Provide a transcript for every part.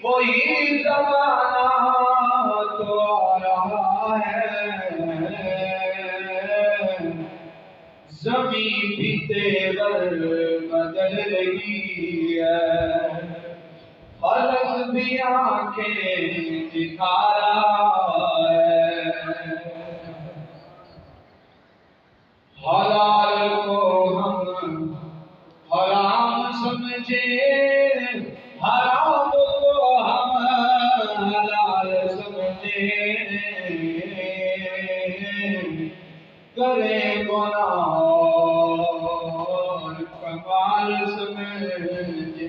وہی زمانہ تو آ رہا ہے، زمین بھی تیور بدل رہی ہے، فلک بھی آنکھیں دکھا رہا ہے۔ حلال کو ہم حرام سمجھے، حرام کو ہم حلال سمجھے، کرے گناہ اور کمال سمجھے۔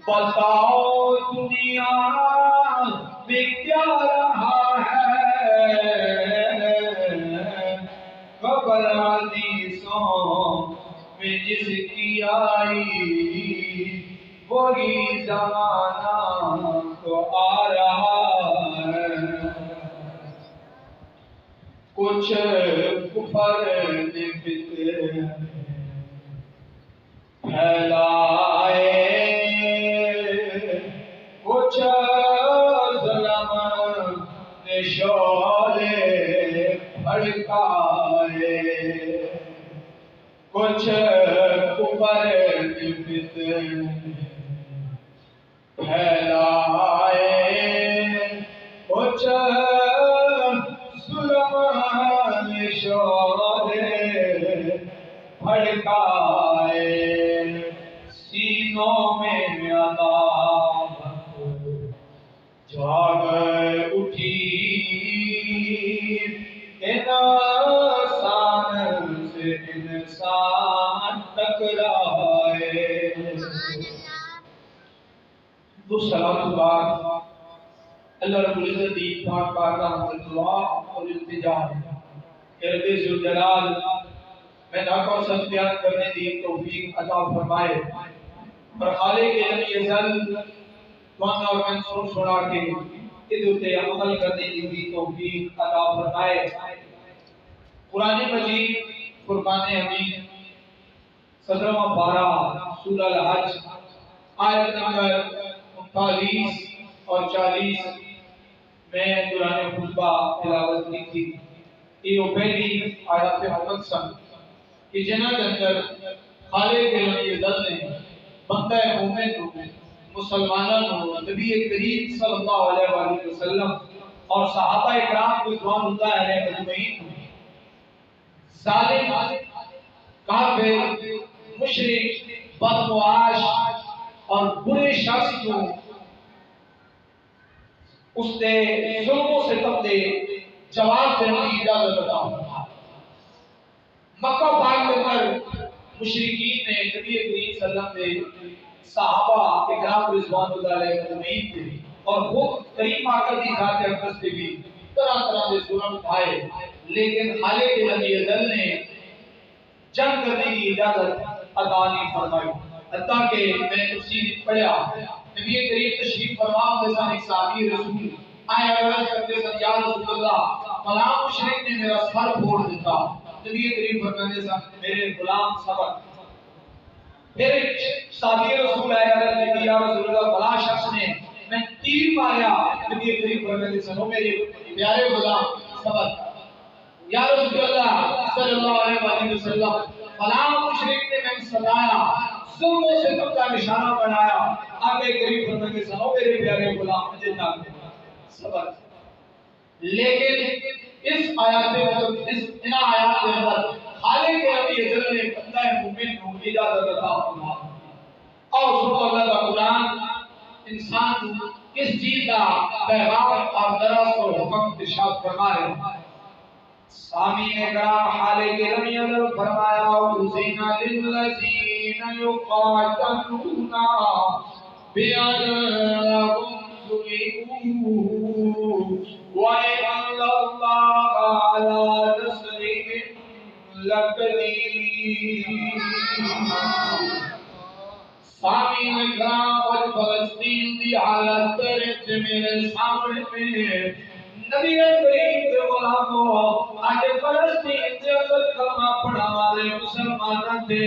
بتاؤ دنیا میں کیا رہا ہے، خبر حدیثوں میں جس کی آئی، وہی زمانہ تو آ رہا ہے۔ کچھ کفر نے فتنے پھیلائے، کچھ ظلم نے شعلے بھڑکائے، کچھ کفر نے فتنے پھیلائے، کچھ ظلم نے شعلے بھڑکائے، سینوں میں عذاب جاگ اٹھی، انسان سے انسان ٹکرائے۔ تو سلام بات اللہ رب العزت دی پاک بارگاہ میں دعا اور التجا ہے کہ رب ذوالجلال میں ناکو سب بیان کرنے دی توفیق عطا فرمائے، اور خالق جمی ازل توانا اور من سنا کے ادھتے عمل کرنے دی توفیق عطا فرمائے۔ قرآن مجید فرقان حمید 17واں پارہ سورہ الحج آیت نمبر 39 اور 40 میں دوران خطبہ تلاوت کی تھی۔ یہ پہلی آیات مقدسہ کہ جنہاں کے اندر خالق جل نے بندہ مومن مسلمانوں نبی کریم صلی اللہ علیہ وآلہ وسلم اور صحابہ اکرام کو رضوان اللہ علیہ اجمعین ظالم کافر مشرک بدمعاش اور برے شخص کو اس نے ظلموں سے تب دے جواب دینے کی اجازت عطا فرمائی۔ مکہ پاک کے اندر مشرکین نے نبی کریم صلی اللہ علیہ وسلم صحابہ اکرام رضوان اللہ علیہ اجمعین تھے اور خود کریم آقا کی ذات اقدس سے بھی طرح طرح سے ظلم اٹھائے، لیکن خالق جل جلالہ نے جنگ کرنے کی اجازت عطا نہیں فرمائی۔ حتیٰ کہ میں نے تفسیر پڑھا، نبی کریم تشریف فرما کے ساتھ ایک صحابی رسول آئے عرض کرتے سن یا رسول اللہ فلاں مشرک نے میرا سر پھوڑ دیتا۔ نبی کریم فرماتے سن میرے غلام صبر۔ پھر صحابی رسول آئے عرض کرتے یا رسول اللہ فلاں شخص نے میں تیر ماریا۔ نبی کریم فرماتے سن میرے پیارے غلام صبر۔ یا رسول اللہ صلی اللہ علیہ وسلم فلاں مشرک نے میں ستایا، ظلموں سے تب کا نشانہ بنایا۔ آگے قریب فرماتے سن میرے پیارے غلام مجھے نہ صبر۔ لیکن اس آیات میں ان آیات کے اندر خالق ربی جل نے بندہ مومن کو اجازت عطا فرمائی۔ اور سبحان اللہ کا قرآن انسان کو کس چیز کا پیغام اور درس اور حکم ارشاد فرما رہے ہیں۔ سامعین کرام خالق ربی جل فرمایا اذن للذین یقاتلون بأنہم ظلموا وَإِنَّ اللَّهَ عَلَىٰ نَصْرِهِمْ لَقَدِيرٌ۔ سامعین اکرام آج فلسطین دی حالت درد میرے سامنے میں نبی کریم کے غلاموں آج فلسطین سے اندر کلمہ پڑھا والے مسلمان تھے،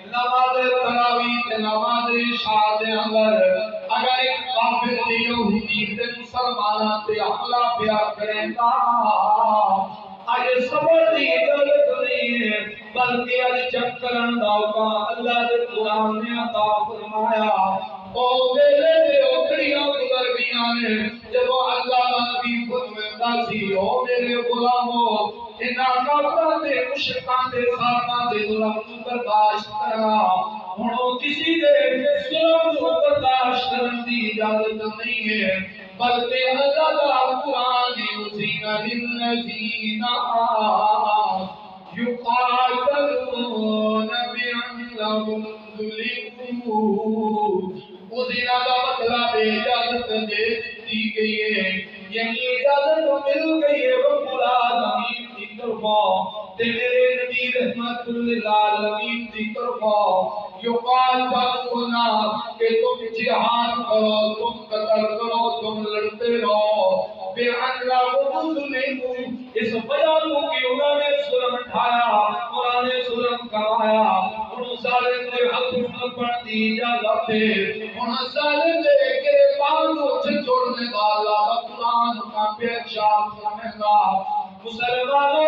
نماز تراویح نماز عشاء کے اندر اگر ایک یزید مسلمانوں تے حملہ پیا کریندا اج صبر دی اجازت نہیں ہے بلکہ اج چکرن دا اللہ دے قرآن نے عطا فرمایا او ویلے تے اوکڑیاں گزر گئیاں نے جب اللہ دا نبی فرماتا سی او میرے غلامو انہاں کافراں تے مشرکاں دے ساتھاں دے ظلم نوں برداشت کرنا ہن کسی دے ظلم نوں برداشت کرن دی اجازت نہیں ہے بلکہ اللہ دا قرآن یزین للذین یقاتلون بأنہم ظلموا یزین کا مطلب اجازت دے دی گئی ہے یعنی اجازت مل گئی ہے رب العالمین کی طرفوں تے میرے نبی رحمت للعالمین کی طرفوں یقاتلون کہ تم جہاد کرو تم قتل کرو تم لڑتے رہو بأنہم ظلموا اس وجہ کو کہ انہوں نے ظلم ڈھایا انہوں نے ظلم کروایا ان ظالم دے حق میں پڑھتی اجازت ہے ان ظالم دے کے پاؤں سے چھوڑنے والا قرآن کا پیشاب فرمائے مسلمانوں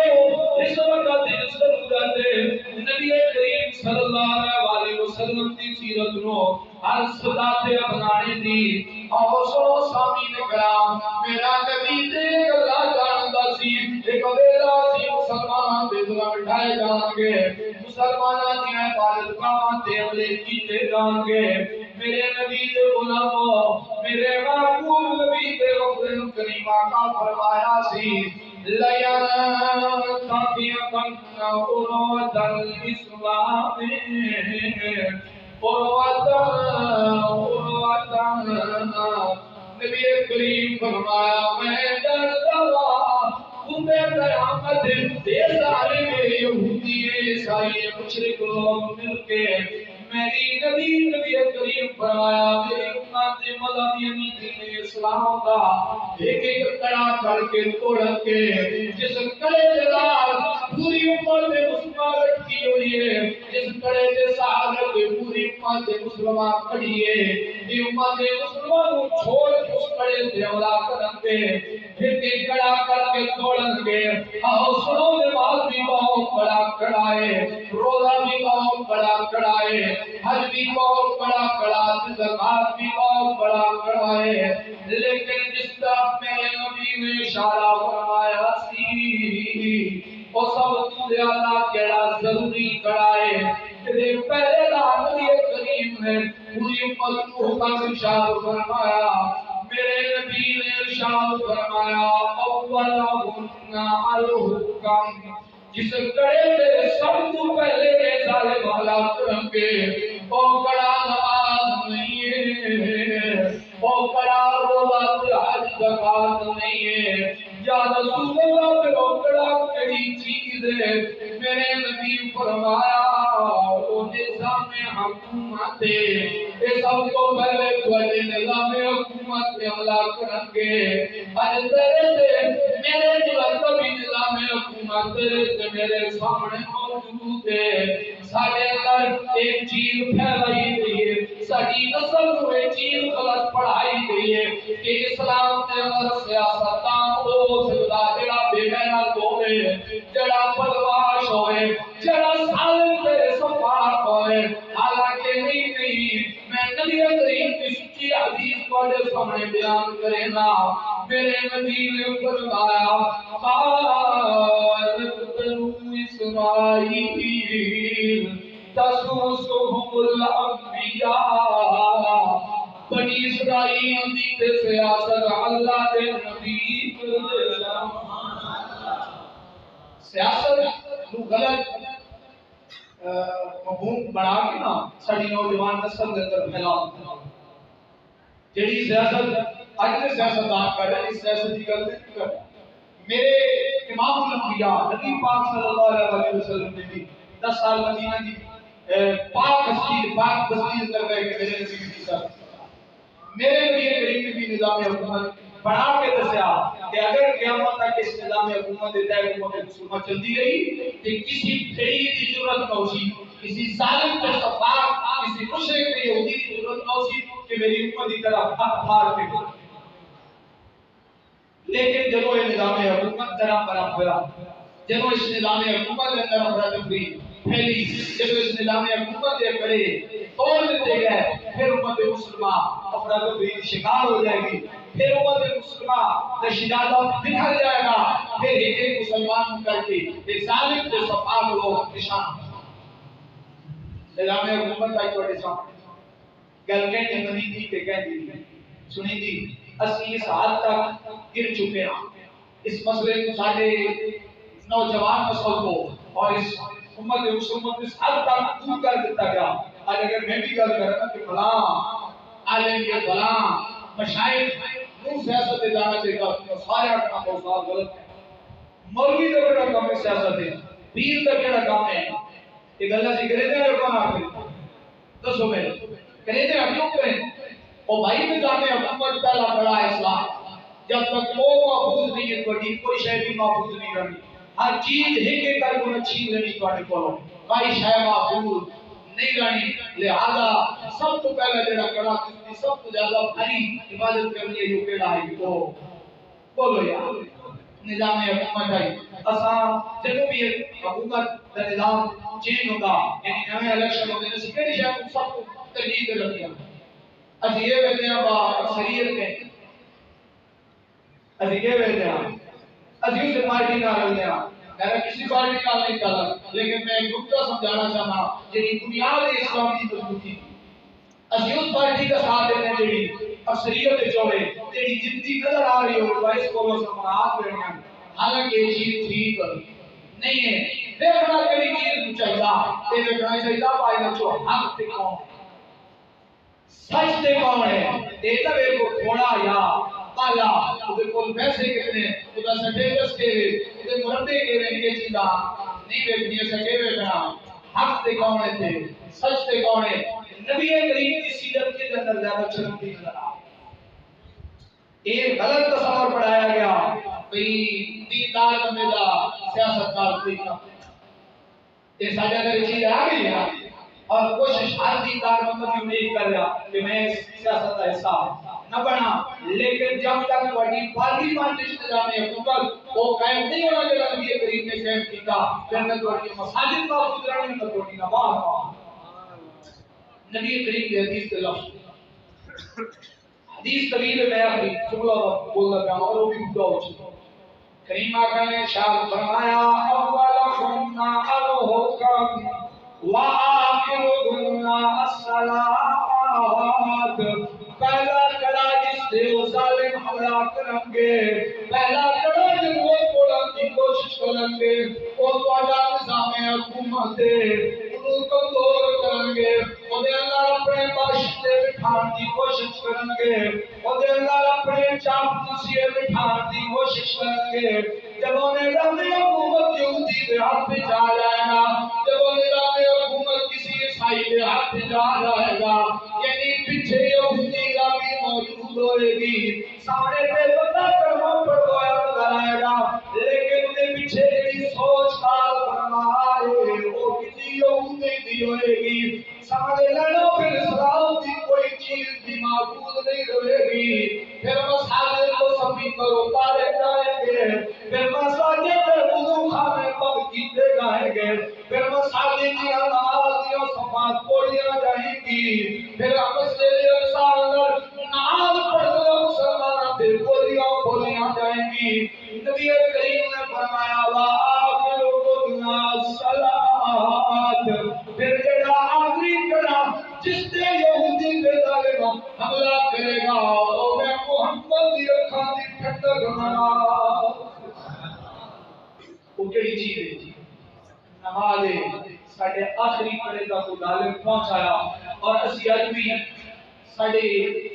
اس وقت اس ضرورت ہے نبی کریم صلی اللہ علیہ وسلم کی سیرت نو ہر صدا تے اپنانے دی اور سو سامین کرام میرا نبی تے اللہ جاندا سی ایک ویلا سی مسلماناں دے ظلم ڈھائے جان گے مسلماناں دی عبادت گاہاں تے عملے کیتے جان گے میرے نبی دے غلامو میرے محبوب نبی دے حکم کریمہ کا فرمایا سی لیان تابیقن قروت الاسلام نبی کریم فرمایا میں جانتا ہوں قیامت دے سارے یہودی عیسائی مشرک لوگ مل کے میری نبی کریم فرمایا میری امت مدنی دین اسلام کا ایک ایک کڑا کر کے توڑ کے جس کڑے دار پوری امت مسلمان رکھی ہوئی ہے جس کڑے کے سہارے پہ پوری امت مسلمان کھڑی ہے یہ امت مسلمان کو چھوڑ اس کڑے سے اولا کرن کے پھر کے کڑا کر کے توڑن کے آؤ سنو نماز بھی بہت بڑا کڑا ہے روزہ بھی بہت بڑا کڑا ہے حج بھی بہت بڑا کڑا زکات بھی بہت بڑا کڑا ہے لیکن جس طرف میرے نبی نے اشارہ فرمایا سی وہ سب سے زیادہ کیڑا ضروری کڑا ہے کہ پہلے نبی کریم نے پوری امت کو حکم ارشاد فرمایا میرے نبی نے ارشاد فرمایا اولہم الحکم جس کڑے پہ سب تو پہلے ظالم ہلاک کریں گے وہ کڑا نماز نہیں ہے وہ کڑا روزہ حج زکات نہیں ہے یا رسول اللہ پہ وہ کڑا کڑی چیز ہے میرے نبی فرمایا وہ نظام حکومت ہے یہ سب کو پہلے کوئی نظام حکومت میں عملہ کریں گے اور تیرے سے میرے جو بھی نظام حکومت تیرے سے میرے سامنے موجود ہے سارے اندر ایک چیز پھیلائی گئی ہے ساری نسل کو ایک چیز غلط پڑھائی گئی ہے کہ اسلام کے اندر سیاستاں ہو سکتا جڑا بے غیرت ہوئے جڑا بدمعاش ہوئے جڑا ظالم تے سفاق ہوئے حالانکہ نہیں میں نبی کریم کی سچی حدیث کو سامنے بیان کرنا میرے نبی نے فرمایا قالت بنو اسرائیل تسوسهم الانبیاء بنی اسرائیل دی سیاست اللہ دے نبی سیاست نو غلط مفہوم بنا کے نا ساری نوجوان نسل دے اندر پھیلا جڑی سیاست اج دے سیاستدان کر رہے اس سیاست کی گل نہیں کر میرے امام الانبیاء نبی پاک صلی اللہ علیہ وسلم نے بھی 10 سال مدینہ کی پاک بستی اندر گئے کہ میرے نبی کی سب میرے نبی کریم کی نظام حکومت بنا کے دسیا کہ اگر قیامت تک اس نظام حکومت دے تحت مسلمان چلتی رہی کہ کسی پھیڑی کی ضرورت نہ ہوسی کسی ظالم کے سفاق کسی مشرک کے یہودی کی ضرورت نہ ہوسی کہ میری امت کی طرف ہاتھ پھاڑ کے لیکن جب یہ نظام حکومت طرح برابر ہوا، جب اس نظام حکومت کے اندر افراتفری پھیلی، جب اس نظام حکومت کے بڑے توڑ دیتے گئے، پھر امت مسلمہ افراتفری کی شکار ہو جائے گی، پھر امت مسلمہ کا شجاعت بکھر جائے گا، پھر ایک ایک مسلمان کر کے ایک ظالم کے صفحات لوگ نشان نظام حکومت کا ایک سامنے گل کہنے منی تھی کہ کہہ دی سنی تھی اسی اس حد تک گر چکے ہیں اس مسئلے کو سارے نوجوان نسل کو اور اس امت مسلمہ کو اس حد تک دور کر دیتا گیا۔ آج اگر میں بھی گل کروں کہ فلاں عالم کے فلاں مشائخ نو سیاست میں جانا چاہیے تو سارے اپنا موضوع غلط ہے۔ مولوی کا کہڑا کام ہے سیاست ہے، پیر کا کہڑا کام ہے، یہ گلا سی کرے دے کون آپ دسو میں کرے دے کیوں کریں؟ او بھائی میں جانے حکومت پہلا بڑا اسلام جب تک وہ محفوظ نہیں ہے کوئی شے بھی محفوظ نہیں رہی، ہر چیز ایک ایک کر کے چھین لینی تواڈے کولوں، کوئی شے محفوظ نہیں رہی، لہذا سب تو پہلا جڑا کڑا کسی سب تو زیادہ بھاری عبادت کرنی ہے جو کیڑا ہے وہ بولو یار نظام حکومت ہے۔ اساں جب بھی حکومت کا نظام چینج ہوگا یعنی نئے الیکشن ہوتے ہیں سکری شاید سب کو تجدید رکھتے ہیں اسی یہ ویدے ہیں با اکثریت میں اسی یہ ویدے ہیں اسی اسے پارٹی نہ رہتے ہیں میرا کسی پارٹی کا نہیں چلا لیکن میں ایک نقطہ سمجھانا چاہنا جنہی بنیاد اسلامی مضبوطی اسی اس پارٹی کا ساتھ دینے جڑی اکثریت چوڑے جڑی جنتی نظر آ رہی ہو وائس کو سمراعات کرنی ہیں حالانکہ یہ چیز ٹھیک نہیں ہے دیکھنا کبھی چیز چاہیے یہ دیکھنا چاہیے بھائی بچوں حق تے کون سچ تے کون ہے یہ تو ایک تھوڑا یا پالا وہ کول پیسے کتنے خدا سٹیٹس کے تے مربے کے یہ چیزاں نہیں دیکھنی ہے سکے بیٹھنا حق تے کون ہے تے سچ تے کون ہے نبی کریم کی سیرت کے اندر زیادہ چلتی نظر آ یہ غلط تصور پڑھایا گیا بھئی دیندار بندے دا سیاستدار کوئی نہ یہ سارے اندر چیز آ گئی ہے اور کوشش ہر دیندار بندہ بھی امید کر رہا کہ میں سیاست کا حصہ نہ بنا لیکن جب تک بڑی پارلیمنٹ نظام حکومت وہ قائم نہیں ہونا جو نبی کریم نے قائم کیا پھر نہ کوئی مساجد کا گزرانی نہ کوئی نماز نبی کریم کی حدیث کے لفظ حدیث طویل میں آخری جملہ بول رہا ہوں اور وہ بھی بڑا ہو چکا کریم آقا نے ارشاد فرمایا اولکم الحکم وآخرکم الصلاۃ پہلا کڑا جس سے وہ ظالم حملہ کریں گے پہلا کڑا جن وہ توڑن کی کوشش کریں گے وہ تواڈا نظام حکومت انہوں کمزور کریں گے وہ دے اندر اپنے باشندے بٹھان کی کوشش کریں گے وہ دے اندر اپنے چاپلوسی بٹھان کی کوشش کریں گے جب انہیں نظام حکومت یہودی کے ہاتھ میں جا جائے گا جب انہیں نظام حکومت کسی عیسائی کے ہاتھ میں جا جائے گا یعنی پیچھے یہودی کا بھی موجود ہوئے گی سامنے پہ بندہ کرما پڑھوایا نظر آئے گا لیکن انہیں پیچھے کی سوچ کار فرمائے وہ کسی یہودی دی ہوئے گی سامنے لڑو پھر اسلام کی کوئی چیز بھی معقول نہیں رہے گی پھر مساجد کو سبھی پر اتارے جائیں گے پھر مساجد میں وضو خانے پر کیتے جائیں گے پھر مساجد کی نمازیوں صفات پوڑیاں جائیں گی پھر مسجد اقصی اندر نماز پڑھنے مسلمان پھر بولیاں جائیں گی نبی کریم نے فرمایا وآخرکم الصلاۃ پھر جڑا آخری کڑا جس نے یہودی پہ ظالم حملہ کرے گا وہ میں محمد کی اکھاں دی ٹھنڈک بنا وہ کیڑی چیز ہے نماز ساڈے آخری کڑے کا کو ظالم پہنچایا اور اسی اج بھی ساڈے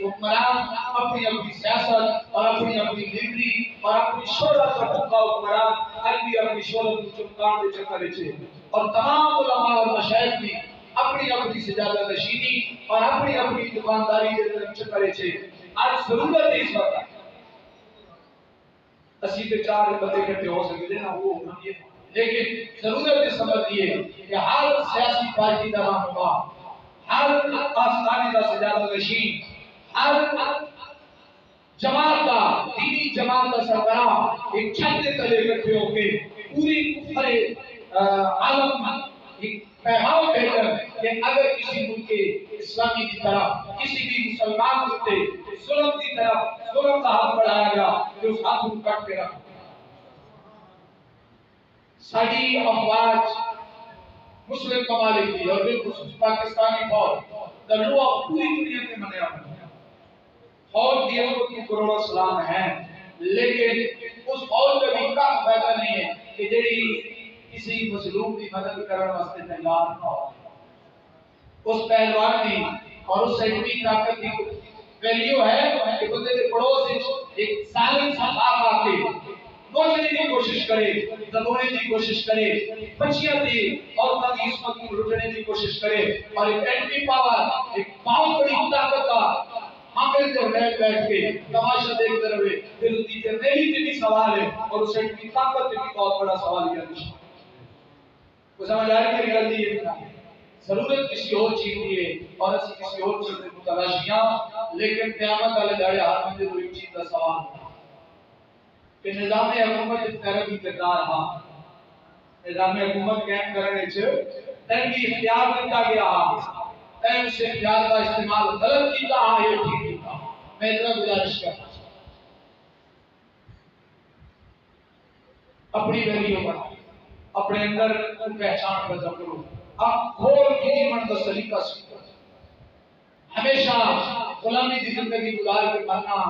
حکمران اپنی اپنی سیاست اور اپنی اپنی لیڈری اور اپنی شہرت کا بھوکا حکمران اج بھی اپنی شہرت کو چمکان دے چکر وچ اور تمام علماء اور مشائخ بھی اپنی اپنی سجادہ نشینی اور اپنی اپنی دکانداری کے طرف چکر وچ آج ضرورت اس وقت اسی کے چار بندے اکٹھے ہو سکتے ہیں وہ لیکن ضرورت اس سمجھ دیے کہ ہر سیاسی پارٹی کا رہنما ہر آستانی کا سجادہ نشین ہر جماعت کا دینی جماعت کا سربراہ ایک چھت کے تلے اکٹھے ہو کے پوری کفر عالم ایک پیغام دے کر کہ اگر کسی ملک اسلامی کی طرف کسی بھی مسلمان ہوتے ظلم کی طرف ظلم کا ہاتھ بڑھایا گیا تو اس ہاتھ کو کٹ کے رکھ ساری افواج مسلم ممالک کی اور بالخصوص پاکستانی فوج دلوا پوری دنیا میں منیا فوج کی عظمت کی کروڑوں سلام ہیں لیکن اس فوج کا بھی کام فائدہ نہیں ہے کہ جڑی کسی مظلوم کی مدد کرنے واسطے تیار نہ ہو اس پہلوان کی اور اس سیٹی طاقت کی ویلیو ہے کہ بندے کے پڑوس ایک سالن صحاب آ کے نوچنے کی کوشش کرے دبونے کی کوشش کرے بچیاں دی اور ان کی عصمت کو لوٹنے کی کوشش کرے اور ایک اینٹی پاور ایک بہت بڑی طاقت کا حامل جو بیٹھ کے تماشا دیکھتے رہے پھر اس کی تیری بھی سوال ہے اور اس کی طاقت بھی بہت بڑا سوال ہے کو سمجھ آ رہی ہے غلطی ہے ضرورت کسی اور چیز کی ہے اور اسی کسی اور چیز کو تلاشیاں لیکن قیامت والے داڑے ہاتھ میں تو ایک چیز کا سوال ہے کہ نظام حکومت ترقی کرتا رہا نظام حکومت قائم کرنے چ تنگی اختیار دیتا گیا تین سے اختیار کا استعمال غلط کیتا ہے یہ ٹھیک کیتا میں اتنا گزارش کرتا اپنی ویلیو پر اپنے اندر پہچان پیدا کرو آپ کھول کے ایمان کا سلیقہ سیکھو ہمیشہ غلامی کی زندگی گزار کے مرنا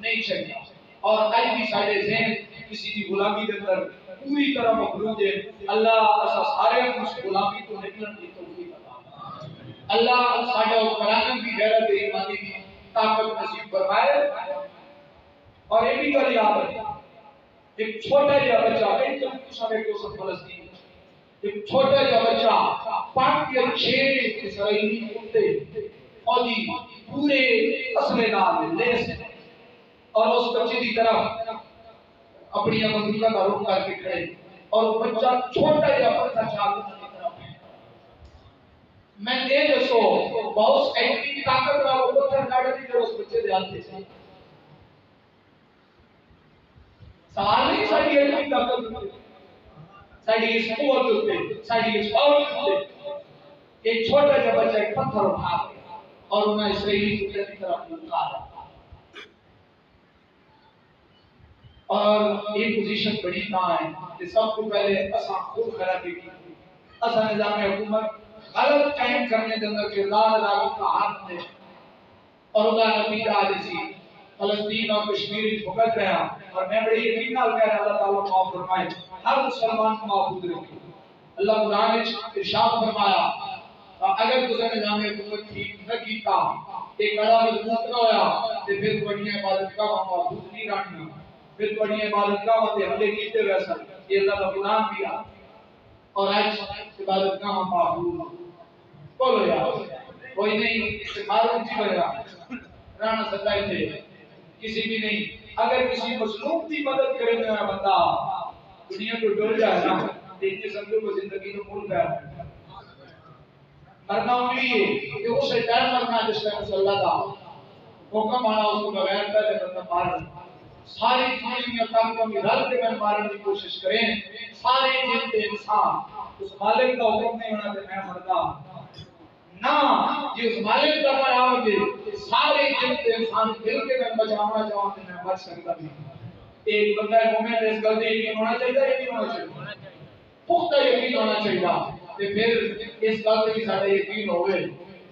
نہیں چاہیے اور آج بھی سارے ذہن کسی کی غلامی کے اندر پوری طرح مخلوط ہے اللہ اسا سارے اس غلامی کو نکلنے کی توفیق عطا اللہ سارے حکمرانوں کی غیرت ایمانی کی طاقت نصیب فرمائے اور یہ بھی کر یاد رکھیں ایک چھوٹا جا بچہ ایک سارے کو سب فلسطین ایک چھوٹا جا بچہ پاک کے 6 اسرائیلی کتے فوجی پورے اسلحے نال لیس اور اس بچے کی طرف اپنی بندوقوں کا رخ کر کے کھڑے اور وہ بچہ چھوٹا جا بچہ چاقو کی طرف ہے میں یہ دسو بہت ایسی طاقت والا پتھر ڈاڑے جو اس بچے دے ہاتھ سے سوال نہیں ساری ایسی طاقت ساری اس قوت ہوتے ساری اس قوت ہوتے ایک چھوٹا جا بچہ ایک پتھر اٹھا اور انہیں اسرائیلی کتے کی طرف لکھا رہا اور یہ پوزیشن بڑی کہاں ہے کہ سب کو پہلے اساں خود خرابی کی اساں نظام حکومت غلط قائم کرنے کے اندر کردار ادا کا ہاتھ دے اور خدا نتیجہ آجیسی فلسطین اور کشمیر بھگت رہا اور میں بڑی یقین نال کہہ رہا اللہ تعالیٰ معاف فرمائے ہر مسلمان کو محفوظ رکھے اللہ قرآن نے ارشاد فرمایا اگر تسے نظام حکومت ٹھیک نہ کیتا ایک بڑا مضبوط نہ ہویا تو پھر بڑی عبادت کا محفوظ نہیں رکھنا پھر بڑی عبادت کا حملے کیتے ہوئے سر یہ اللہ کا قرآن دیا اور آج عبادت کا محفوظ بولو یار کوئی نہیں معلوم جی بڑا رانا سکائے تھے کسی بھی نہیں اگر کسی مظلوم کی مدد کرے تو بندہ دنیا کو ڈر جائے نا دیکھنے سمجھو کو زندگی کو بھول گیا مرنا ہوئی ہے کہ اسے ڈر مرنا جس کا مسلح تھا حکم آنا اس کو بغیر پہلے بندہ مارنا ساری دنیا کام کو رل کے میں مارنے کی کوشش کریں سارے جن کے انسان اس مالک کا حکم نہیں ہونا کہ میں مردا نہ یہ اس مالک کا بیان ہے سارے جن کے انسان دل کے میں بچانا چاہوں کہ میں بچ سکتا نہیں ایک بندہ مومن اس گل سے یقین ہونا چاہیے یا نہیں ہونا چاہیے پختہ یقین ہونا چاہیے کہ پھر اس گل سے سارے یقین ہوئے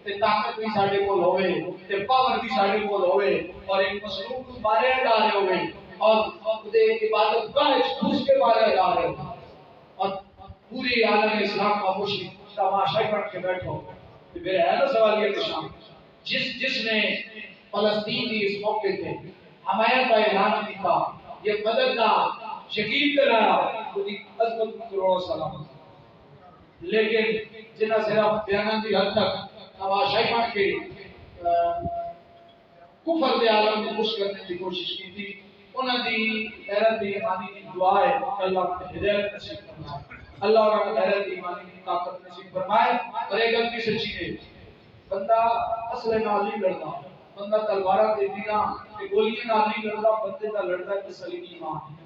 تے طاقت بھی سارے کول ہوئے تے پاور بھی سارے کول ہوئے اور ایک مظلوم کو مارے جا رہے ہوئے اور خود عبادت گاہ اس کے مارے جا رہے اور پوری عالم اسلام کا مشرک تماشا کر کے بیٹھو میرا ہے نا سوال یہ شام جس نے فلسطین کی اس موقع پہ حمایت کا اعلان کیا یہ مدد کا یقین دلایا خود عظمت کروڑوں سلام لیکن جنہ صرف بیانات کی حد تک تماشا کر کے کفر کے عالم کو خوش کرنے کی کوشش کی تھی انہوں نے غیرت ایمانی کی دعا ہے اللہ کو ہدایت نصیب فرمائے اللہ اور غیرت ایمانی کی طاقت نصیب فرمائے اور ایک غلطی سچی ہے بندہ اصل نال نہیں لڑتا بندہ تلوارا دے دینا کہ گولیاں نال نہیں لڑدا بندے دا لڑدا ہے تسلی ایمان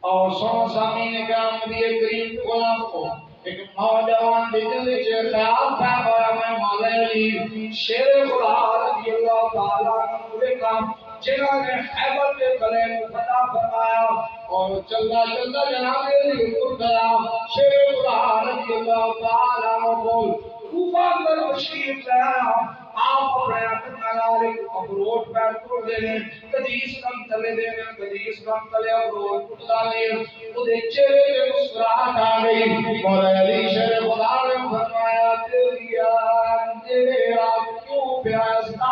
اور سو سامی نے کہا نبی کریم غلام کو ایک نوجوان دل وچ خیال تھا میں مولا علی شیر خدا رضی اللہ تعالی عنہ دے کام جنہاں نے خیبر کے قلعے کو فتح فرمایا اور چلتا چلتا جناب علی کو گیا شیر خدا رضی اللہ تعالی عنہ کو کوفہ میں تشریف لایا آپ اپنے اپنے اخروٹ پیر توڑ دینے کدی اسلام تلے دینے کدی اسلام تلے اخروٹ ٹوٹ ڈالے وہ چہرے پہ مسکراہٹ آ گئی مولا علی شیر خدا نے فرمایا تیرے آپ کیوں پیاسنا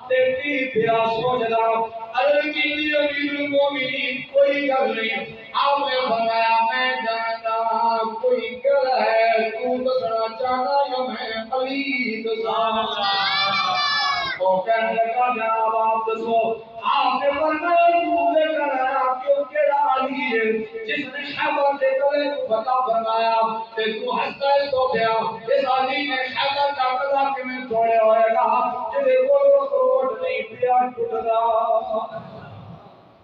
تیری پیاس ہو جلا عرض کی امیر المومنین کوئی گل نہیں آپ نے فرمایا میں جانتا کوئی گل ہے تو دسنا چاہنا یا میں علی دسانا وہ کہنے لگا جناب آپ دسو آپ نے فرمایا تو لے کر آیا کیوں کیڑا علی ہے جس نے خیبر کے قلعے کو فتح فرمایا کہ تو ہنستا ہے تو کیا اس علی نے خیبر کا قلعہ کہ میں توڑے ہوئے گا جنہیں کوئی روٹ نہیں پیا ٹوٹا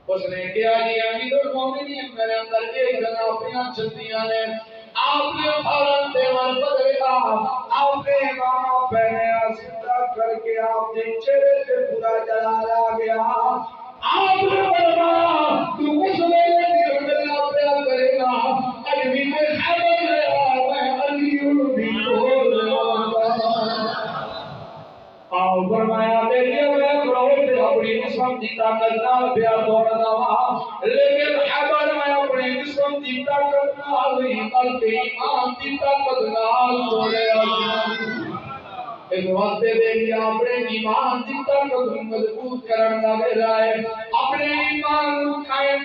اس نے کیا جی امیر المومنین میرے اندر ایک جگہ اپنیاں چلتیاں نے آپ نے فوراً دیوار بدلے آپ نے امامہ پہنے سدھا کر کے آپ نے چہرے سے پورا جلال آ گیا آپ نے فرمایا تو اس ویلے کی اللہ پیار کرے گا اجمی میں خیبر ہے میں علی بھی بول اور فرمایا میری میں پروت اپنی جسم کی طاقت نال پیار دوڑنا وا لیکن خیبر میں اپنی جسم کی طاقت نال نہیں بلکہ ایمان کی طاقت نال دوڑیا اس واسطے دے کہ اپنے ایمان کی طاقت مضبوط کرنا لگا ہے اپنے ایمان قائم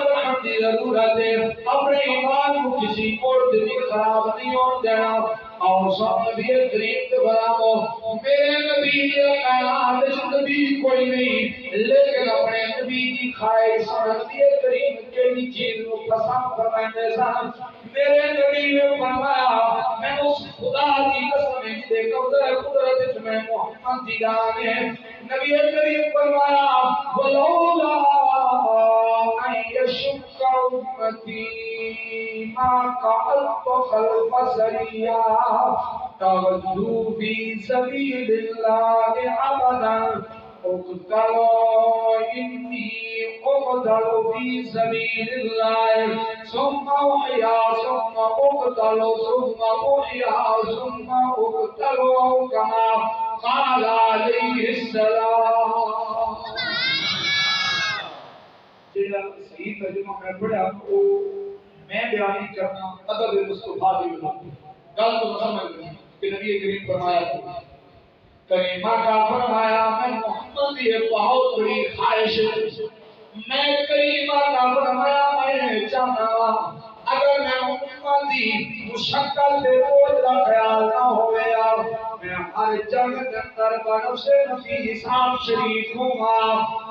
رکھنے کی ضرورت ہے اپنے ایمان کو کسی اور بھی خراب نہیں ہونے دینا اور سب نبی کریم کے برابر میرے نبی کے کائنات نبی کوئی نہیں لیکن اپنے نبی کی خواہش نبی کریم کے بھی چیز کو پسند فرمائے سان میرے نبی نے فرمایا میں اس خدا کی قسم دے قدرت میں محمد دی جان ہے نبی کریم فرمایا ولولا ان یشق امتی ما قلب خلف سریا توجو فی سبیل اللہ ابدا اقتلوا انی اقتلوا فی سبیل اللہ ثم احیا ثم اقتلوا ثم احیا ثم اقتلوا کما قال علیہ السلام جیلا صحیح ترجمہ میں پڑھا وہ میں بیان نہیں کرنا ادب مصطفیٰ دی گل تو سمجھ گئے کہ نبی کریم فرمایا کریمہ کا فرمایا میں محمد کی بہت بڑی خواہش میں کریمہ کا فرمایا میں چاہتا اگر میں محمد کی مشکل پہ بوجھ کا خیال نہ ہویا میں ہر جنگ کے اندر بنفس نفسی حساب شریف ہوں گا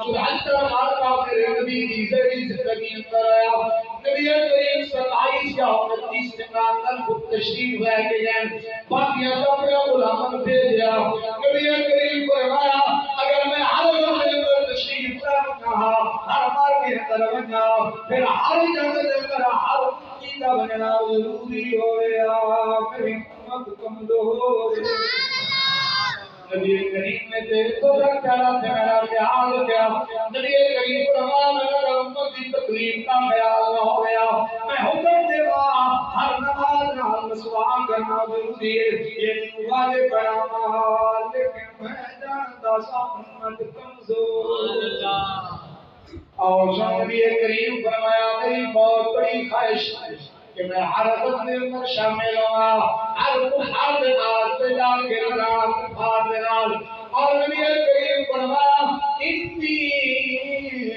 74 مارکہ میرے نبی کی زندگی اندر آیا نبی کریم 27 یا 29 دن اندر خود تشریف لے کے گئے باقیاں اپنے غلاموں پہ دیا نبی کریم کو فرمایا اگر میں ہر جنگ کے اندر تشریف لاؤں ہر مار کے اندر بننا پھر ہر جنگ کے اندر ہر چیزہ بننا ضروری ہویا میری امت کمزور نبی کریم نے تیرے تو رکھ چڑھا تھے میرا خیال کیا نبی کریم فرمایا میرا امت کی تکلیف کا خیال نہ ہو گیا میں حکم دے ہر نماز نال مسواک کرنا ضروری ہے یہ واجب پڑھا لیکن میں جانتا سا امت کمزور اور نبی کریم فرمایا میری بہت بڑی خواہش ہے کہ میں ہر وقت میں شامل ہوں ہر کفار دے نال پیدا کے نال کفار دے نال اور نبی کریم فرمایا انی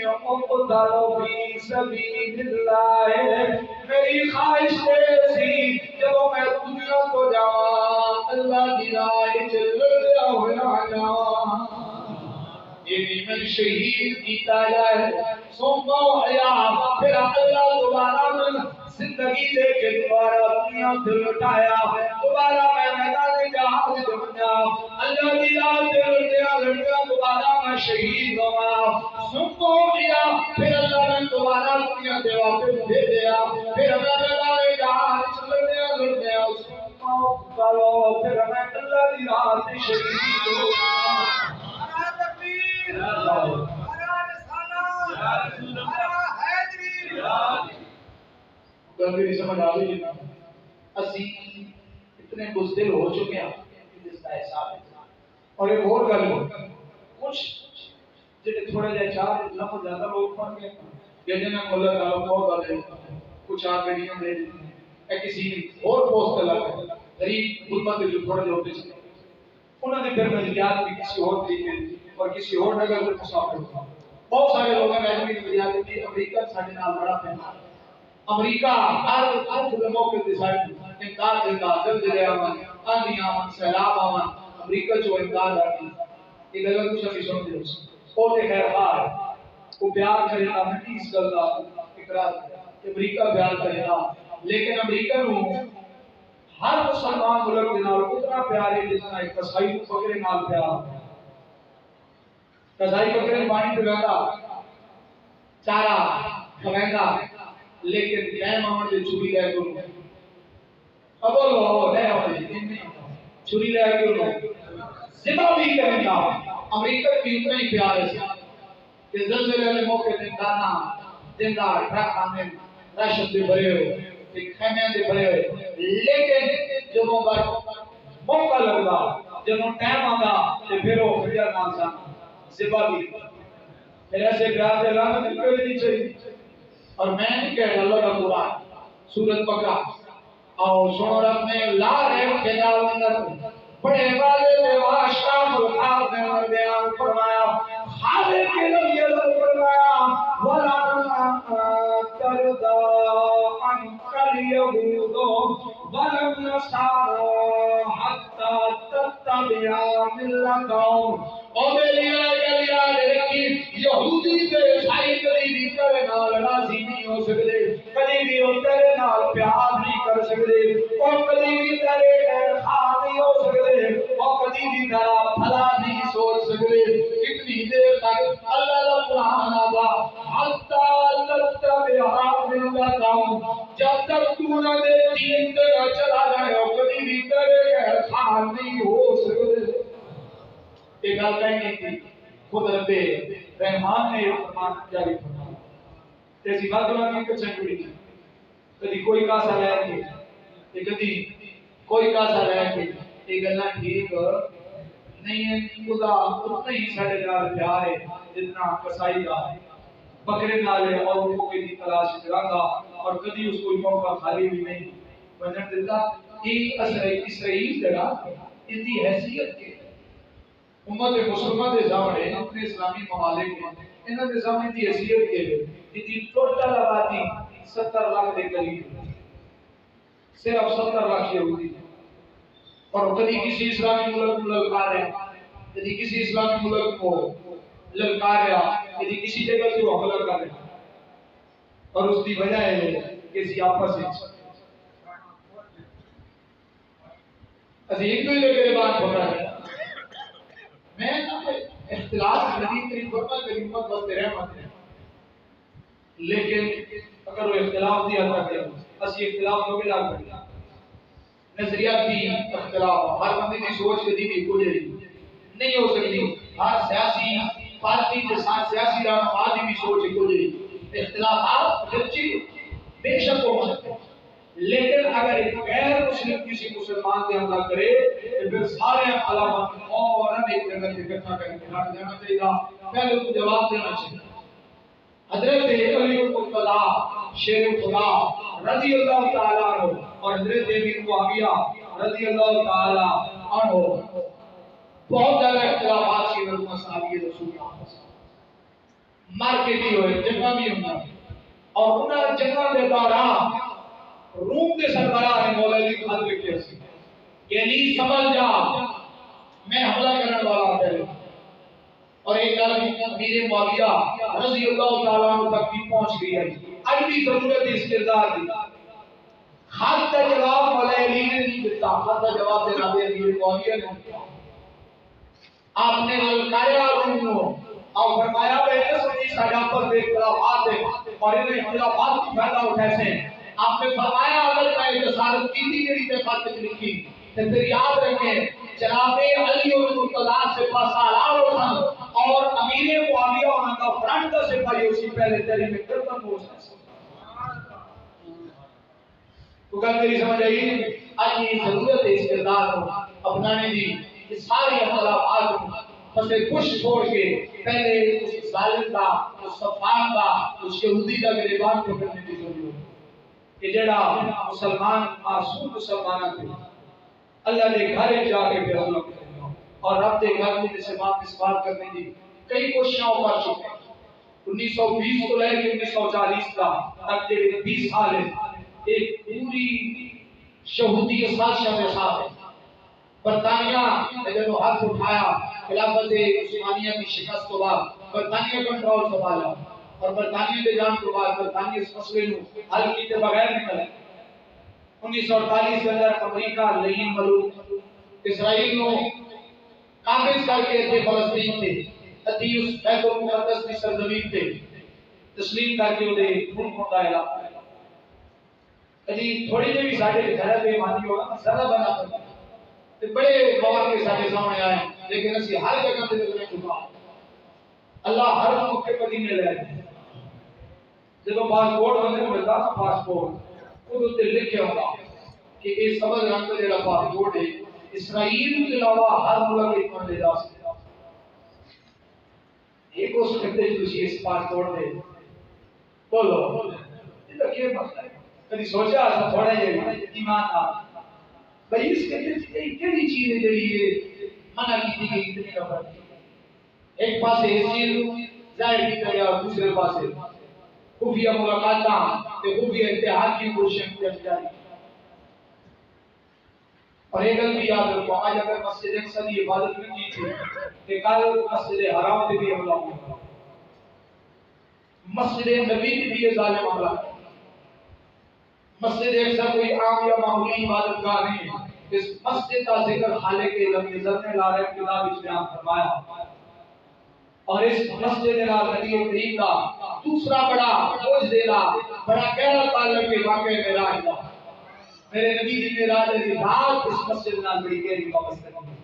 اقتل فی سبیل اللہ میری خواہش ایسی جب میں دنیا کو جاواں اللہ کی راہ وچ لڑدا ہویا جاواں میں شہید کیتا جائے سومو حیا پھر اللہ دوبارہ زندگی دے کے دوبارہ دنیا سے لٹایا دوبارہ میں میدان جہاد میں بنیا اللہ دی یاد لڑیا دوبارہ میں شہید ہوا سومو حیا پھر اللہ نے دوبارہ دنیا سے واپس بھیجا پھر میں میدان جہاد میں لڑیا سومو کرو پھر میں اللہ دی یاد شہید ہوا گلبی سمجھ آ گئی اسی اتنے بزدل ہو چکے ہیں کہ جس کا احساس ہے اور ایک اور گل کچھ جڑے تھوڑے جہے چار لفظ زیادہ لوگ پڑھ گئے یا جنہیں ملک آلو بہت والے کچھ آ گڑیاں دے یا کسی اور پوسٹ لگا غریب غربت جو تھوڑے جو ہوتے چلے انہوں نے پھر نظریات بھی کسی اور طریقے اور کسی اور نگر میں مسافر ہوتا بہت سارے لوگوں نے ایسی نظریات کی امریکہ ساڑھے نال بڑا پہنا امریکہ ہر موقع کے ساتھ انکار دیتا زلزلے آمن آندھی آمن سیلاب آمن امریکہ جو انکار آتی یہ گلت کچھ ابھی سن دے اور ایک خیر بار وہ پیار کرے گا نہیں اس گل کا اقرار کہ امریکہ پیار کرے گا لیکن امریکہ نو ہر مسلمان ملک کے نال اتنا پیار ہے جتنا ایک قصائی بکرے نال پیار قصائی بکرے پانی پلاتا چارہ کھویندا لیکن قائم آمد جو چھری لے کروں اب وہ ہے چھری لے کروں زبا بھی کریں گا امریکہ بھی اتنا ہی پیار ہے کہ زلزلے والے موقع دن دانا دن دار ٹرک آنے راشد دے بھرے ہوئے خیمے دے بھرے ہوئے لیکن جب وہ موقع لگا جب وہ ٹائم آگا تو پھر وہ فجر ناسا زبا بھی پھر ایسے پیار دے لانا دل کے نہیں چاہیے اور میں نہیں کہہ رہا اللہ کا قرآن سورت بقرہ اور سنو رب میں لا رہے خجاوندت بڑے والے بے واشاف الحاف نے اور بیان فرمایا خالق کے نبی اللہ فرمایا وَلَا تَرْضَا عَنْكَ الْيَهُودُ وَلَا النَّصَارَى حَتَّى تَتَّبِعَ مِلَّتَهُمْ اور میری آگے رکھی یہودی تے عیسائی کبھی بھی تیرے نال راضی نہیں ہو سکتے کبھی بھی وہ تیرے نال پیار نہیں کر سکتے اور کبھی بھی تیرے خیر خواہ نہیں ہو سکتے اور کبھی بھی تیرا بھلا نہیں سوچ سکتے اتنی دیر تک اللہ کا قرآن آگا حتی تتبع ملتہم جب تک تو نہ دے دین تیرا چلا جائے اور کبھی بھی تیرے خیر خواہ نہیں ہو سکتے ایک گل کہیں تھی خود رب رحمان نے فرمان جاری فرمایا تیسی بات بنا کی کچھ جڑی تھی کدی کوئی کاسا لے کے کدی کوئی کاسا لے کے یہ گلاں ٹھیک نہیں ہے خدا اتنا ہی سارے نال پیار ہے جتنا کسائی کا بکرے نال ہے اور وہ کی تلاش کراگا اور کدی اس کو موقع خالی بھی نہیں بنن دیتا یہ اسرائیل جڑا اس دی حیثیت کے امت مسلمہ دے سامنے اپنے اسلامی ممالک میں انہاں دے سامنے دی حیثیت کے کہ جی ٹوٹل آبادی 70 لاکھ دے قریب صرف 70 لاکھ یہودی اور کبھی کسی اسلامی ملک کو للکاریا کبھی کسی اسلامی ملک کو للکاریا کبھی کسی جگہ سے حملہ کر رہا اور اس کی وجہ ہے کہ اسی آپس میں ایک دوسرے کے بات پکڑا ہے میں اختلاف شدید ترین فرما کہ امت واسطے رحمت ہے لیکن اگر وہ اختلاف دیا کرتے ہیں اسی اختلاف لوگ لا کرتے ہیں نظریاتی اختلاف ہر بندے کی سوچ کبھی بھی کوئی نہیں ہو سکتی ہر سیاسی پارٹی کے ساتھ سیاسی رہنما کی بھی سوچ کوئی اختلافات اچھی بے شک ہو سکتے ہیں لیکن اگر ایک غیر مسلم کسی مسلمان کے حملہ کرے تو پھر سارے علامات فوراً ایک جگہ سے اکٹھا کر کے رکھ دینا چاہیے پہلے تو جواب دینا چاہیے حضرت علی المرتضی شیر خدا رضی اللہ تعالی عنہ اور حضرت ابی معاویہ رضی اللہ تعالی عنہ بہت زیادہ اختلافات کی وجہ سے صحابی رسول اللہ مار کے بھی ہوئے جنگاں بھی ہونا اور انہاں جنگاں کے دوران روم کے سربراہ نے مولا علی خط لکھے سی کہ علی سمجھ جا میں حملہ کرنے والا پہلے اور ایک گل امیر معاویہ رضی اللہ تعالیٰ عنہ تک بھی پہنچ گئی ہے اج بھی ضرورت ہے اس کردار کی خط کا جواب مولا علی نے نہیں دیتا خط کا جواب دینا دے امیر معاویہ نے دیا آپ نے للکایا روم کو اور فرمایا بے نسبی ساڈا پر دیکھ اختلافات ہے اور انہیں اختلافات کی فائدہ اٹھائے سے آپ نے فرمایا اگر میں جسارت کی تھی میری تے خط لکھی تے پھر یاد رکھیں جناب علی اور مرتضی سے پاسال سن اور امیر معاویہ انہاں کا فرنٹ کا سپاہی اسی پہلے تیری میں گردن ہو سکتا تو کل میری سمجھ آئی آج یہ ضرورت ہے اس کردار کو اپنانے دی یہ ساری اختلافات پس خوش چھوڑ کے پہلے اس ظالم کا اس صفان کا اس یہودی کا گریبان کو کرنے کی ضرورت ہے کہ جڑا مسلمان معصوم مسلمان تھے اللہ نے گھر جا کے فیصلہ کرنا اور رب کے گھر میں سے بات اس بات کرنے کی کئی کوششیں کر چکے 1920 کو لے کے 1940 کا تک کے 20 سال ہے ایک پوری شہودی سازش کے ساتھ برطانیہ نے جب ہاتھ اٹھایا خلافت عثمانیہ کی شکست کے بعد برطانیہ کنٹرول سنبھالا اور برطانیہ کے جان کے بعد برطانیہ اس مسئلے کو حل کیے بغیر نکلا 1948 کے اندر امریکہ لعین ملوک اسرائیل کو قابض کر کے تھے فلسطین تھے ادھی اس بیت المقدس کی سرزمین پہ تسلیم کر کے انہیں ملک ہوتا ہے ادھی تھوڑی دیر بھی ساڑھے گھر پہ مانی ہوگا زیادہ بنا کر بڑے مواقع ساڑھے سامنے آئے لیکن اسی ہر جگہ سے دیکھنے چکا اللہ ہر موقع پر دینے لے جب پاسپورٹ بندے کو ملتا نا پاسپورٹ وہ تو لکھے ہوگا کہ یہ سمجھ رنگ کا جڑا پاسپورٹ ہے اسرائیل کے علاوہ ہر ملک ایک من لے جا سکتا ایک اس کہتے جو اس پاسپورٹ دے بولو یہ کیا مسئلہ ہے کبھی سوچا ایسا تھوڑا ہی ایمان آ بھائی اس کے کیڑی چیز ہے جڑی یہ منع کی گئی اتنی کا فرق ایک پاسے حیثیت ظاہر کی گیا اور دوسرے پاسے خفیہ ملاقاتاں تے خفیہ اتحاد کی کوششیں کی جاری اور ایک گل بھی یاد رکھو آج اگر مسجد اقصی کی عبادت میں کی تھی کہ کل مسجد حرام پہ بھی حملہ ہوا مسجد نبی پہ بھی یہ ظالم حملہ مسجد اقصی کوئی عام یا معمولی عبادت گاہ نہیں ہے اس مسجد کا ذکر خالق لم یزل نے لا رہے کتاب اس بیان فرمایا اور اس مسجد نبی کریم کا دوسرا بڑا بوجھ دینا بڑا گہرا تعلق کے واقعے میں راج تھا میرے نبی کی معراج کی رات اس مسجد نال بڑی گہری وابستہ ہے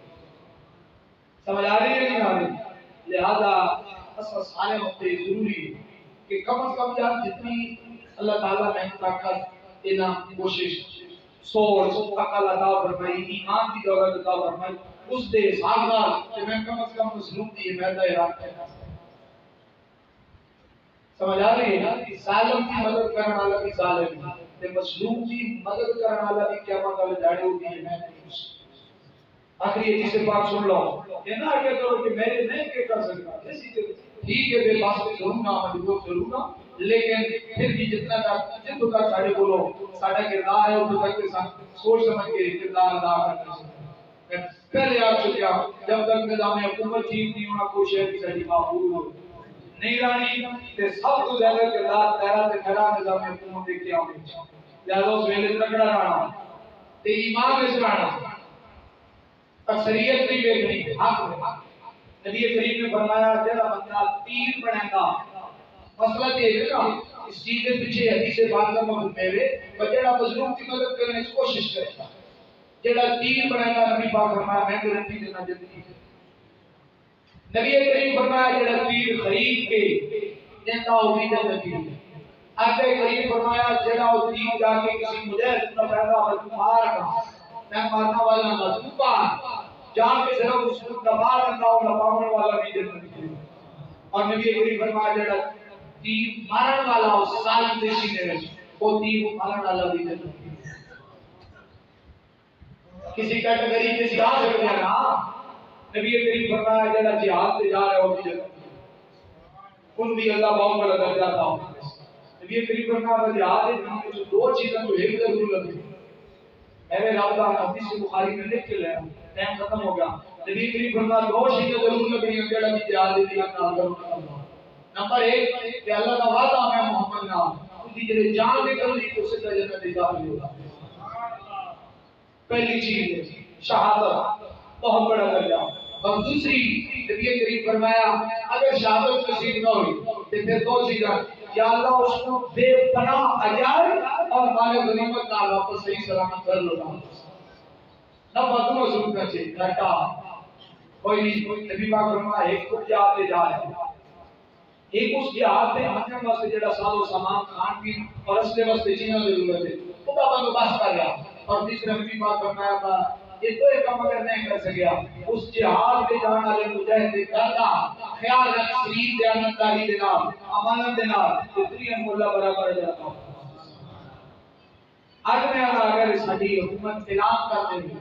سمجھ آ رہی ہے نہیں آ رہی لہذا اصل سارے وقت ضروری ہے کہ کم از کم جان جتنی اللہ تعالیٰ نے طاقت اتنا کوشش سوچ عقل عطا فرمائی ایمان کی دولت عطا فرمائی اس دے حساب نال کہ میں کم از کم مظلوم کی حمایت ارادہ کرنا سمجھ آ رہی ہے نا کہ ظالم کی مدد کرنے والا بھی ظالم ہے تے مظلوم کی مدد کرنے والا بھی قیامت والے داڑے ہوگی ہے میں آخری یہ چیزیں بات سن لو یہ نہ کہہ کرو کہ میں نہیں کہ کر سکتا ٹھیک ہے بے پاس بھی ضرور نہ مجبور ضرور نہ لیکن پھر بھی جتنا جتوں تک ساڑھے بولو ساڑھا کردار ہے اتوں تک کے سوچ سمجھ کے کردار ادا کرنا چاہیے پہلے آپ چکیا جب تک نظام حکومت ٹھیک نہیں ہونا کوئی شہر کی ساری معقول ہو نہیں رانی تے سب تو زیادہ کردار تیرا تے میرا نظام حکومت دیکھ کے آؤں لہذا اس ویلے تکڑا رہنا تے ایمان اس رہنا اکثریت نہیں دیکھنی حق ہے نبی کریم نے فرمایا جڑا بندہ تیر بنے گا مسئلہ یہ ہے نا اس چیز کے پیچھے حدیث پاک کا مفہوم ہے کہ جڑا مظلوم کی مدد کرنے کی کوشش کرے گا جڑا تیر بنے گا نبی پاک فرمایا میں گارنٹی دینا جلدی نبی کریم فرمایا جڑا تیر خرید کے دیتا ہوگی جنتی آگے کریم فرمایا جڑا وہ تیر جا کے کسی مجاہد کا پیدا مار کا میں مارنا والا نہ پار جہاں پہ ذرا اس کو دبا کرنا ہو لپاؤن والا بھی جنتی اور نبی کریم فرمایا جڑا تیر مارن والا ہو سال دیشی نے وہ تیر مارن والا بھی جنتی کسی کیٹیگری کسی آ سکتے ہیں نا نبی کریم فرمایا جڑا جہاد سے جا رہا ہو بھی جنتی ان بھی اللہ بہت بڑا درجہ تھا نبی کریم فرمایا جہاد میں دو چیزیں تو ایک ضرور لگی میرے رب کا حدیث بخاری میں لکھ کے لیا ٹائم ختم ہو گیا نبی کریم فرمایا دو چیزیں ضرور لگنی کیڑا بھی جہاد دی نال کرو. نمبر 1 کہ اللہ کا وعدہ ہے محمد نام دی جڑے جان نکل دی تو سیدھا جنت دی داخل ہوگا. پہلی چیز ہے شہادت بہت بڑا درجہ. اور دوسری نبی کریم فرمایا اگر شہادت نصیب نہ ہوئی تو پھر دو چیزاں یا اللہ اس کو بے پناہ اجر اور مال غنیمت نال واپس صحیح سلامت کر لو. نہ فاطمہ ضرور کر چے گھٹا کوئی نہیں. نبی پاک فرمایا ایک کو جہاد دے جا ہے ایک اس جہاد میں آنے واسطے جڑا ساز و سامان کھان پین اور اسلحے واسطے چیزاں ضرورت ہے وہ کا بندوبست کر رہا. اور تیسرا نبی پاک فرمایا تھا یہ تو ایک کام اگر نہیں کر سکیا اس جہاد پہ جانے والے مجاہد کا خیال رکھ شریف دیانتداری دے نال امانت دے نال اتنی مولا برابر جاتا. اج میں اگر ساری حکومت اعلان کر دے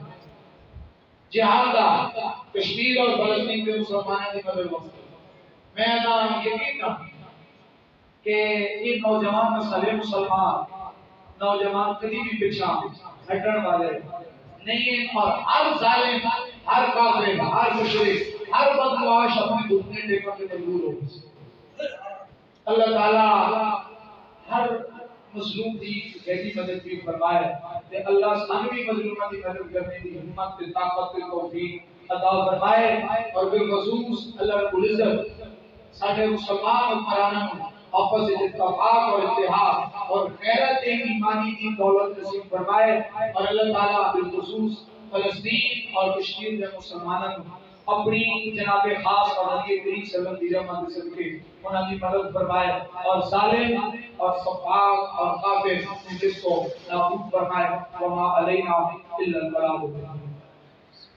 جہاد کا کشمیر اور فلسطین کے مسلمانوں کی مدد واسطے میں یقین نہ کہ یہ نوجوان مسئلے مسلمان نوجوان کبھی بھی پیچھا ہٹن والے نہیں ہیں. اور ہر ظالم ہر کافر ہر مشرک ہر بدمعاش اپنے گھٹنے ٹیکنے پہ مجبور ہو. اللہ تعالی ہر مظلوم کی ایسی مدد بھی فرمائے کہ اللہ سانوی مظلومہ کی مدد کرنے کی ہمت طاقت توفیق عطا فرمائے. اور بالخصوص اللہ رب العزت سارے مسلمان حکمرانوں آپس میں اتفاق اور اتحاد اور غیرت ایمانی کی دولت نصیب فرمائے. اور اللہ تعالیٰ بالخصوص فلسطین اور کشمیر کے مسلمانوں اپنی جناب خاص اور نبی کریم صلی اللہ علیہ وسلم کی صدقے انہاں کی مدد فرمائے اور ظالم اور صفاق اور کافر جس کو نابود فرمائے. وما علینا الا البلاغ.